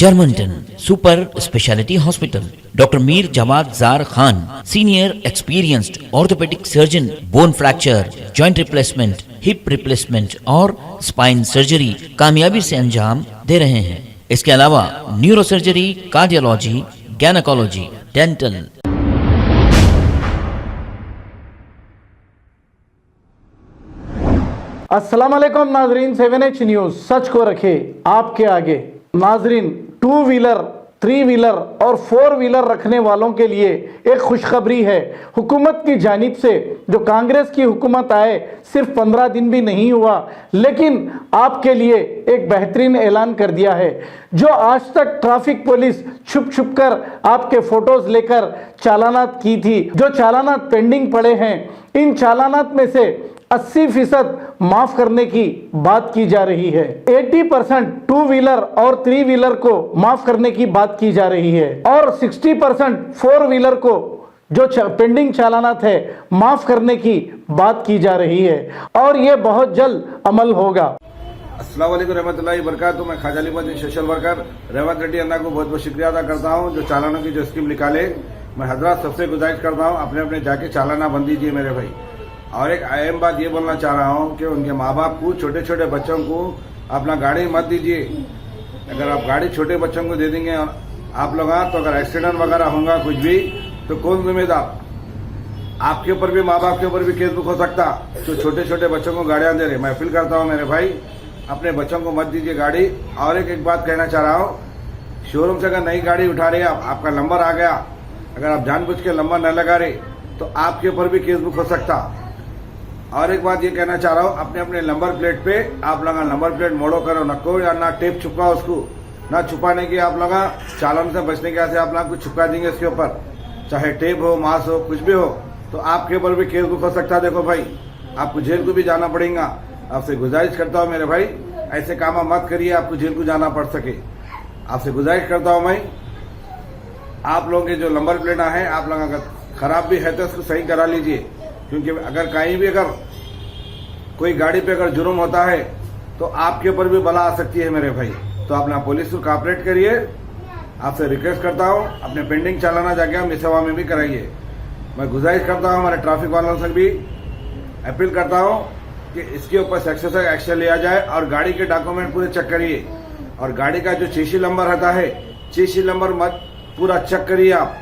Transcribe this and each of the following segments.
Germanton super speciality hospital, doctor Mir Jawad Zar Khan, senior experienced orthopaedic surgeon, bone fracture, joint replacement, hip replacement और spine surgery कामयाबी से अंजाम दे रहे हैं। इसके अलावा neuro surgery, cardiology, gynaecology, dental. अस्सलाम वालेकुम नाजरीन, 7H न्यूज़ सच को रखे आपके आगे। नाजरीन, 2 व्हीलर, 3 व्हीलर और 4 व्हीलर रखने वालों के लिए एक खुशखबरी है। हुकूमत की जानिब से जो कांग्रेस की हुकूमत आए सिर्फ 15 दिन भी नहीं हुआ, लेकिन आपके लिए एक बेहतरीन ऐलान कर दिया है। जो आज तक ट्रैफिक पुलिस छुप छुप कर आपके फोटोज लेकर चालानात की थी, जो चालानात पेंडिंग पड़े हैं, इन चालानात में से 80% माफ करने की बात की जा रही है। 80% 2 व्हीलर और 3 व्हीलर को माफ करने की बात की जा रही है और 60% 4 व्हीलर को जो पेंडिंग चालानात है माफ करने की बात की जा रही है और ये बहुत जल्द अमल होगा। अस्सलाम वालेकुम रहमतुल्लाहि वबरकातुहू। मैं ख्वाजा अली सोशल वर्कर रेवंत रेड्डी अन्ना को बहुत बहुत शुक्रिया अदा करता हूँ जो चालानों की जो स्कीम निकाले। मैं हजरात सबसे गुजारिश करता हूँ अपने अपने जाके चालाना बंद दीजिए मेरे भाई। और एक अहम बात ये बोलना चाह रहा हूँ कि उनके माँ बाप को, छोटे छोटे बच्चों को अपना गाड़ी मत दीजिए। अगर आप गाड़ी छोटे बच्चों को दे देंगे और आप लोग तो अगर एक्सीडेंट वगैरह होगा कुछ भी तो कौन जिम्मेदार? आपके ऊपर भी, माँ बाप के ऊपर भी केस बुक हो सकता जो छोटे छोटे बच्चों को गाड़ियां दे रहे। मैं अपील करता हूँ मेरे भाई, अपने बच्चों को मत दीजिए गाड़ी। और एक बात कहना चाह रहा हूँ, शोरूम से अगर नई गाड़ी उठा रहे हैं, आपका नंबर आ गया, अगर आप जानबूझ के नंबर न लगा रहे तो आपके ऊपर भी केस बुक हो सकता। और एक बात ये कहना चाह रहा हूँ, अपने अपने नंबर प्लेट पे आप लोग नंबर प्लेट मोड़ो करो, नको या ना टेप छुपाओ उसको, ना छुपाने की आप लोग चालान से बचने के ऐसे आप लोग कुछ छुपा देंगे इसके ऊपर, चाहे टेप हो, मास हो, कुछ भी हो, तो आपके ऊपर भी केस बुक हो सकता है। देखो भाई, आपको जेल को भी जाना पड़ेगा। आपसे गुजारिश करता हूँ मेरे भाई, ऐसे काम मत करिए, आपको जेल को जाना पड़ सके। आपसे गुजारिश करता हूँ मैं, आप लोगों के जो नंबर प्लेट है, आप लोग अगर खराब भी है तो उसको सही करा लीजिए, क्योंकि अगर कहीं भी अगर कोई गाड़ी पे अगर जुर्म होता है तो आपके ऊपर भी बला आ सकती है मेरे भाई। तो अपना पुलिस को कॉपरेट करिए। आपसे रिक्वेस्ट करता हूँ, अपने पेंडिंग चालाना जाके हम मिसवा में भी कराइए। मैं गुजारिश करता हूँ हमारे ट्रैफिक वालों से भी अपील करता हूँ कि इसके ऊपर सख्त से एक्शन लिया जाए और गाड़ी के डॉक्यूमेंट पूरे चेक करिए। और गाड़ी का जो चेसी नंबर रहता है, चेसी नंबर मत पूरा चेक करिए। आप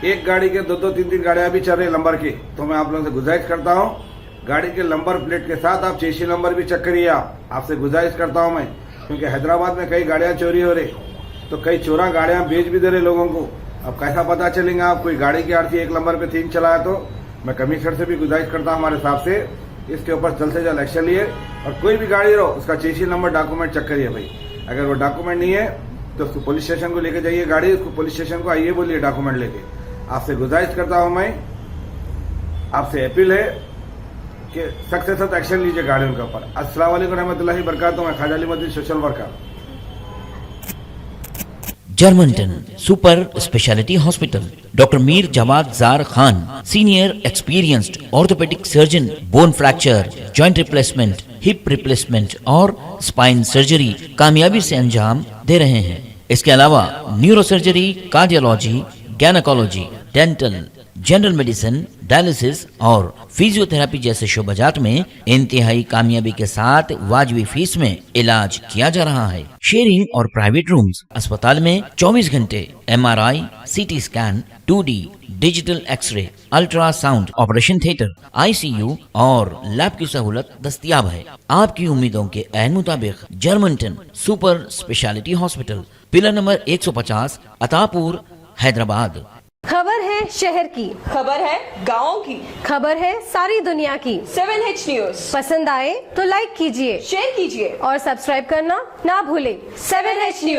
एक गाड़ी के 2-2, 3-3 गाड़ियां भी चल रही नंबर की, तो मैं आप लोगों से गुजारिश करता हूं गाड़ी के नंबर प्लेट के साथ आप चेसी नंबर भी चेक करिए। आपसे गुजारिश करता हूं मैं, क्योंकि हैदराबाद में कई गाड़ियां चोरी हो रही, तो कई चोरा गाड़ियां बेच भी दे रहे लोगों को। अब कैसा पता चलेगा आप कोई गाड़ी की आरती एक नंबर पे 3 चलाया? तो मैं कमिश्नर से भी गुजारिश करता हूँ हमारे साहब से, इसके ऊपर जल्द से जल्द एक्शन लिए और कोई भी गाड़ी रहो उसका चेसी नंबर डॉक्यूमेंट चेक करिए भाई। अगर वो डॉक्यूमेंट नहीं है तो उसको पुलिस स्टेशन को लेके जाइए गाड़ी, उसको पुलिस स्टेशन को आइए बोलिए डॉक्यूमेंट लेके। आपसे गुजारिश करता हूं मैं, आपसे अपील है कि सख्त से सख्त एक्शन लीजिए गाड़ियों के ऊपर। अस्सलाम वालेकुम रहमतुल्लाहि वबरकातुहू। मैं Khwaja Ali social worker. Germanten super speciality hospital, doctor Mir Jawad Zar Khan, senior experienced orthopaedic surgeon, bone fracture, joint replacement, hip replacement और स्पाइन सर्जरी कामयाबी से अंजाम दे रहे हैं। इसके अलावा neuro surgery, cardiology, gynaecology, dental, general medicine, dialysis और फिजियोथेरेपी जैसे शोबाजात में इंतहाई कामयाबी के साथ वाजबी फीस में इलाज किया जा रहा है। शेयरिंग और प्राइवेट रूम्स, अस्पताल में 24 घंटे MRI, CT scan, 2D digital x-ray, ultrasound, operation theatre, ICU और लैब की सहूलत दस्तयाब है। आपकी उम्मीदों के ऐन मुताबिक Germanten super speciality hospital, pillar number 150, Attapur, Hyderabad. खबर है शहर की, खबर है गाँव की, खबर है सारी दुनिया की। 7H न्यूज़ पसंद आए तो लाइक कीजिए, शेयर कीजिए और सब्सक्राइब करना ना भूलें। 7H news.